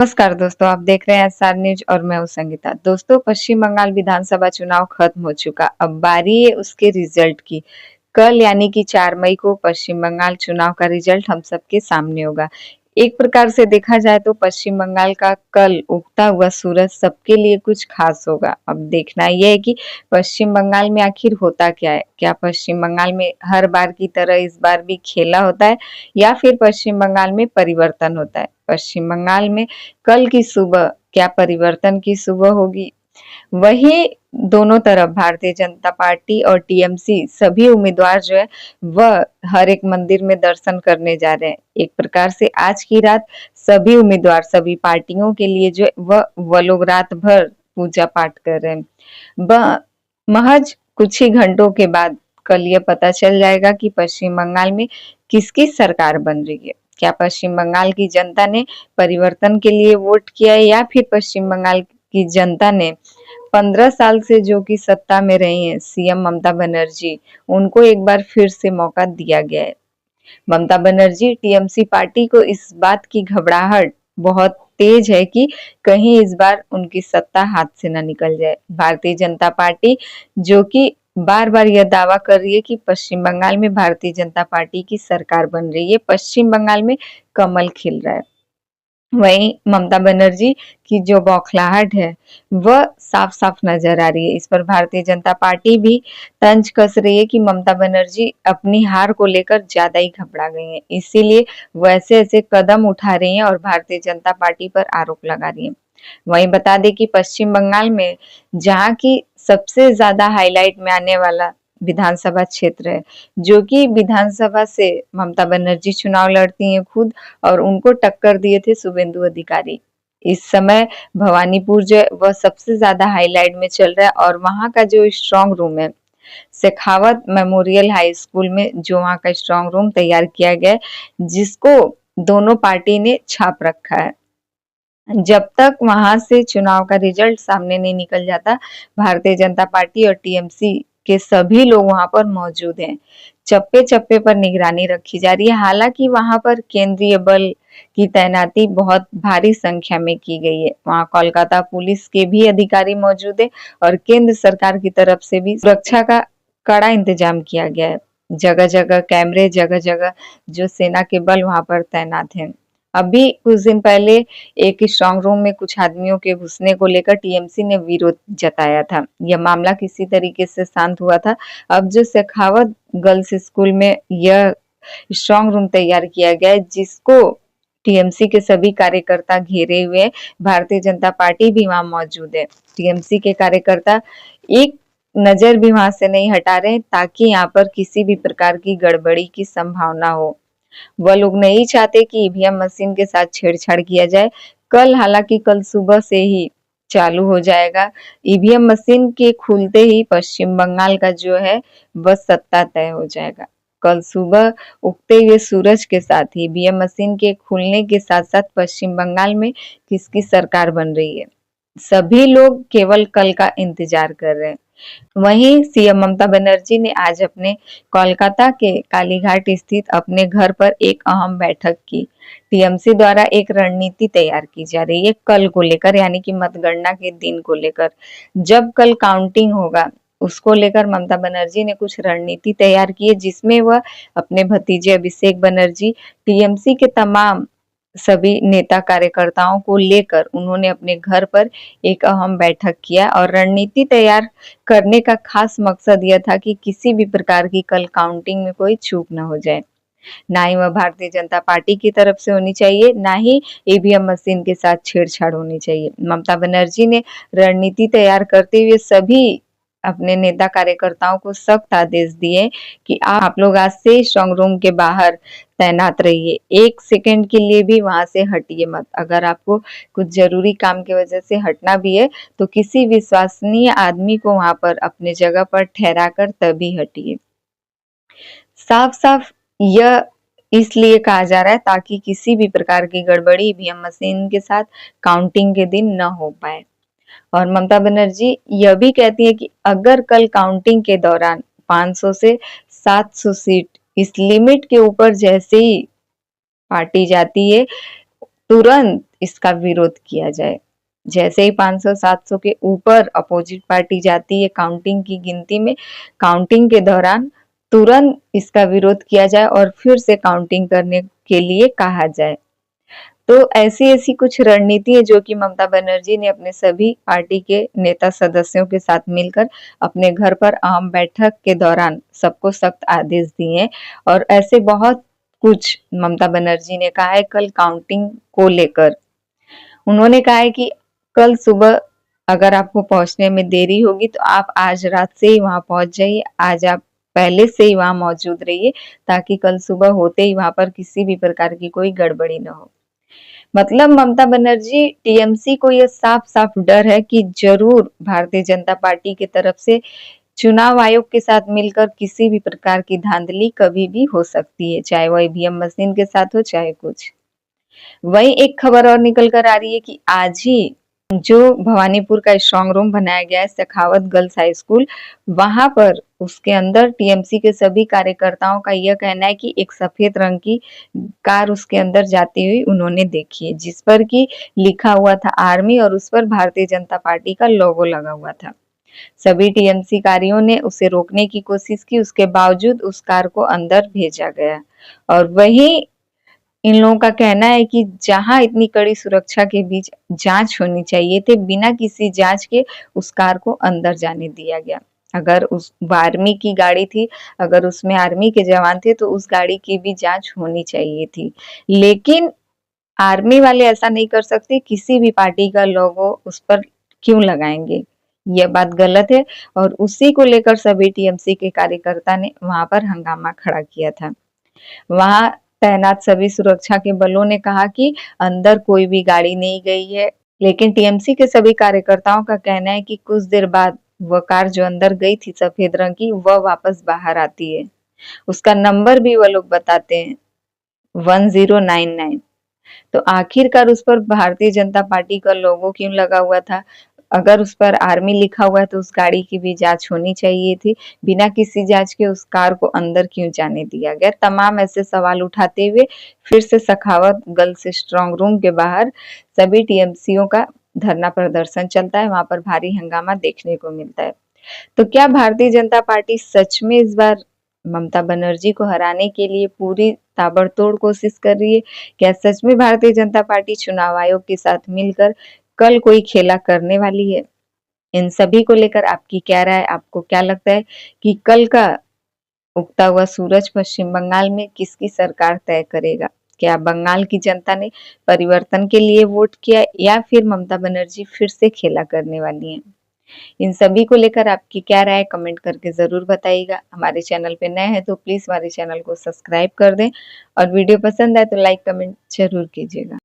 नमस्कार दोस्तों, आप देख रहे हैं एसआर न्यूज और मैं हूं संगीता। दोस्तों, पश्चिम बंगाल विधानसभा चुनाव खत्म हो चुका। अब बारी है उसके रिजल्ट की। कल यानी कि 4 मई को पश्चिम बंगाल चुनाव का रिजल्ट हम सबके सामने होगा। एक प्रकार से देखा जाए तो पश्चिम बंगाल का कल उगता हुआ सूरज सबके लिए कुछ खास होगा। अब देखना यह है कि पश्चिम बंगाल में आखिर होता क्या है। क्या पश्चिम बंगाल में हर बार की तरह इस बार भी खेला होता है या फिर पश्चिम बंगाल में परिवर्तन होता है। पश्चिम बंगाल में कल की सुबह क्या परिवर्तन की सुबह होगी। वही दोनों तरफ भारतीय जनता पार्टी और टीएमसी सभी उम्मीदवार जो है वह हर एक मंदिर में दर्शन करने जा रहे हैं। एक प्रकार से आज की रात सभी उम्मीदवार सभी पार्टियों के लिए जो है वह लोग रात भर पूजा पाठ कर रहे हैं। महज कुछ ही घंटों के बाद कल यह पता चल जाएगा कि पश्चिम बंगाल में किसकी सरकार बन रही है। क्या पश्चिम बंगाल की जनता ने परिवर्तन के लिए वोट किया है या फिर पश्चिम बंगाल की जनता ने 15 साल से जो कि सत्ता में रही है सीएम ममता बनर्जी, उनको एक बार फिर से मौका दिया गया है। ममता बनर्जी टीएमसी पार्टी को इस बात की घबराहट बहुत तेज है कि कहीं इस बार उनकी सत्ता हाथ से न निकल जाए। भारतीय जनता पार्टी जो कि बार बार यह दावा कर रही है कि पश्चिम बंगाल में भारतीय जनता पार्टी की सरकार बन रही है, पश्चिम बंगाल में कमल खिल रहा है। वहीं ममता बनर्जी की जो बौखलाहट है वह साफ साफ नजर आ रही है। इस पर भारतीय जनता पार्टी भी तंज कस रही है कि ममता बनर्जी अपनी हार को लेकर ज्यादा ही घबरा गई हैं, इसीलिए वैसे ऐसे कदम उठा रही हैं और भारतीय जनता पार्टी पर आरोप लगा रही हैं। वहीं बता दें कि पश्चिम बंगाल में जहां की सबसे ज्यादा हाईलाइट में आने वाला विधानसभा क्षेत्र है, जो कि विधानसभा से ममता बनर्जी चुनाव लड़ती हैं खुद और उनको टक्कर दिए थे शुभेंदु अधिकारी। इस समय भवानीपुर जो है वह सबसे ज्यादा हाईलाइट में चल रहा है और वहां का जो स्ट्रांग रूम है शेखावत मेमोरियल हाई स्कूल में, जो वहां का स्ट्रांग रूम तैयार किया गया है जिसको दोनों पार्टी ने छाप रखा है। जब तक वहां से चुनाव का रिजल्ट सामने नहीं निकल जाता, भारतीय जनता पार्टी और टीएमसी के सभी लोग वहां पर मौजूद हैं। चप्पे चप्पे पर निगरानी रखी जा रही है। हालांकि वहां पर केंद्रीय बल की तैनाती बहुत भारी संख्या में की गई है। वहां कोलकाता पुलिस के भी अधिकारी मौजूद है और केंद्र सरकार की तरफ से भी सुरक्षा का कड़ा इंतजाम किया गया है। जगह जगह कैमरे, जगह जगह जो सेना के बल वहां पर तैनात हैं। अभी कुछ दिन पहले एक स्ट्रांग रूम में कुछ आदमियों के घुसने को लेकर टीएमसी ने विरोध जताया था। यह मामला किसी तरीके से शांत हुआ था। अब जो शेखावत गर्ल्स स्कूल में यह स्ट्रांग रूम तैयार किया गया है जिसको टीएमसी के सभी कार्यकर्ता घेरे हुए हैं, भारतीय जनता पार्टी भी वहां मौजूद है। टीएमसी के कार्यकर्ता एक नजर भी वहां से नहीं हटा रहे ताकि यहाँ पर किसी भी प्रकार की गड़बड़ी की संभावना हो। वह लोग नहीं चाहते कि ईवीएम मशीन के साथ छेड़छाड़ किया जाए। हालांकि कल सुबह से ही चालू हो जाएगा। ईवीएम मशीन के खुलते ही पश्चिम बंगाल का जो है वह सत्ता तय हो जाएगा। कल सुबह उगते हुए सूरज के साथ ही ईवीएम मशीन के खुलने के साथ साथ पश्चिम बंगाल में किसकी सरकार बन रही है, सभी लोग केवल कल का इंतजार कर रहे हैं। वहीं सीएम ममता बनर्जी ने आज अपने कोलकाता के कालीघाट स्थित अपने घर पर एक अहम बैठक की। टीएमसी द्वारा एक रणनीति तैयार की जा रही है कल को लेकर, यानी कि मतगणना के दिन को लेकर। जब कल काउंटिंग होगा उसको लेकर ममता बनर्जी ने कुछ रणनीति तैयार की है जिसमें वह अपने भतीजे अभिषेक बनर्जी, टीएमसी के तमाम सभी नेता कार्यकर्ताओं को लेकर उन्होंने अपने घर पर एक अहम बैठक किया और रणनीति तैयार करने का खास मकसद यह था कि किसी भी प्रकार की कल काउंटिंग में कोई चूक न हो जाए। ना ही वह भारतीय जनता पार्टी की तरफ से होनी चाहिए, ना ही ईवीएम मशीन के साथ छेड़छाड़ होनी चाहिए। ममता बनर्जी ने रणनीति तैयार करते हुए सभी अपने नेता कार्यकर्ताओं को सख्त आदेश दिए कि आप लोग आज से स्ट्रांग रूम के बाहर तैनात रहिए, एक सेकंड के लिए भी वहां से हटिए मत। अगर आपको कुछ जरूरी काम की वजह से हटना भी है तो किसी विश्वसनीय आदमी को वहां पर अपने जगह पर ठहरा कर तभी हटिए। साफ साफ यह इसलिए कहा जा रहा है ताकि किसी भी प्रकार की गड़बड़ी ईवीएम मशीन के साथ काउंटिंग के दिन न हो पाए। और ममता बनर्जी यह भी कहती है कि अगर कल काउंटिंग के दौरान 500 से 700 सीट इस लिमिट के ऊपर जैसे ही पार्टी जाती है, तुरंत इसका विरोध किया जाए। जैसे ही 500-700 के ऊपर अपोजिट पार्टी जाती है काउंटिंग की गिनती में, काउंटिंग के दौरान तुरंत इसका विरोध किया जाए और फिर से काउंटिंग करने के लिए कहा जाए। तो ऐसी-ऐसी कुछ रणनीति है जो कि ममता बनर्जी ने अपने सभी पार्टी के नेता सदस्यों के साथ मिलकर अपने घर पर आम बैठक के दौरान सबको सख्त आदेश दिए और ऐसे बहुत कुछ ममता बनर्जी ने कहा है कल काउंटिंग को लेकर। उन्होंने कहा है कि कल सुबह अगर आपको पहुंचने में देरी होगी तो आप आज रात से ही वहां पहुंच जाइए, आज आप पहले से ही वहां मौजूद रहिए ताकि कल सुबह होते ही वहां पर किसी भी प्रकार की कोई गड़बड़ी न हो। मतलब ममता बनर्जी टीएमसी को ये साफ-साफ डर है कि जरूर भारतीय जनता पार्टी की तरफ से चुनाव आयोग के साथ मिलकर किसी भी प्रकार की धांधली कभी भी हो सकती है, चाहे वो ईवीएम मशीन के साथ हो चाहे कुछ। वहीं एक खबर और निकल कर आ रही है कि आज ही जो भवानीपुर का स्ट्रॉन्ग रूम बनाया गया है शेखावत गर्ल्स हाई स्कूल, वहां पर उसके अंदर टीएमसी के सभी कार्यकर्ताओं का यह कहना है कि एक सफेद रंग की कार उसके अंदर जाती हुई उन्होंने देखी है, जिस पर कि लिखा हुआ था आर्मी और उस पर भारतीय जनता पार्टी का लोगो लगा हुआ था। सभी टीएमसी कारियों ने उसे रोकने की कोशिश की, उसके बावजूद उस कार को अंदर भेजा गया और वहीं इन लोगों का कहना है कि जहां इतनी कड़ी सुरक्षा के बीच जांच होनी चाहिए थी, बिना किसी जांच के उस कार को अंदर जाने दिया गया। अगर उस आर्मी की गाड़ी थी, अगर उसमें आर्मी के जवान थे तो उस गाड़ी की भी जांच होनी चाहिए थी। लेकिन आर्मी वाले ऐसा नहीं कर सकते, किसी भी पार्टी का लोगो उस पर क्यों लगाएंगे? यह बात गलत है और उसी को लेकर सभी टीएमसी के कार्यकर्ता ने वहां पर हंगामा खड़ा किया था। वहां तैनात सभी सुरक्षा के बलों ने कहा कि अंदर कोई भी गाड़ी नहीं गई है, लेकिन टीएमसी के सभी कार्यकर्ताओं का कहना है कि कुछ देर बाद वह कार जो अंदर गई थी सफेद रंग की, वह वापस बाहर आती है। उसका नंबर भी वह लोग बताते हैं 1099। तो आखिरकार उस पर भारतीय जनता पार्टी का लोगो क्यों लगा हुआ था? अगर उस पर आर्मी लिखा हुआ है तो उस गाड़ी की भी जांच होनी चाहिए थी। बिना किसी जांच के उस कार को अंदर क्यों जाने दिया गया? तमाम ऐसे सवाल उठाते हुए फिर से सखावत गर्ल्स स्ट्रॉन्ग रूम के बाहर सभी टीएमसीओ का धरना प्रदर्शन चलता है। वहां पर भारी हंगामा देखने को मिलता है। तो क्या भारतीय जनता पार्टी सच में इस बार ममता बनर्जी को हराने के लिए पूरी ताबड़तोड़ कोशिश कर रही है? क्या सच में भारतीय जनता पार्टी चुनाव आयोग के साथ मिलकर कल कोई खेला करने वाली है? इन सभी को लेकर आपकी क्या राय? आपको क्या लगता है कि कल का उगता हुआ सूरज पश्चिम बंगाल में किसकी सरकार तय करेगा? क्या बंगाल की जनता ने परिवर्तन के लिए वोट किया या फिर ममता बनर्जी फिर से खेला करने वाली हैं? इन सभी को लेकर आपकी क्या राय कमेंट करके ज़रूर बताइएगा। हमारे चैनल पे नए हैं तो प्लीज़ हमारे चैनल को सब्सक्राइब कर दें और वीडियो पसंद आए तो लाइक कमेंट ज़रूर कीजिएगा।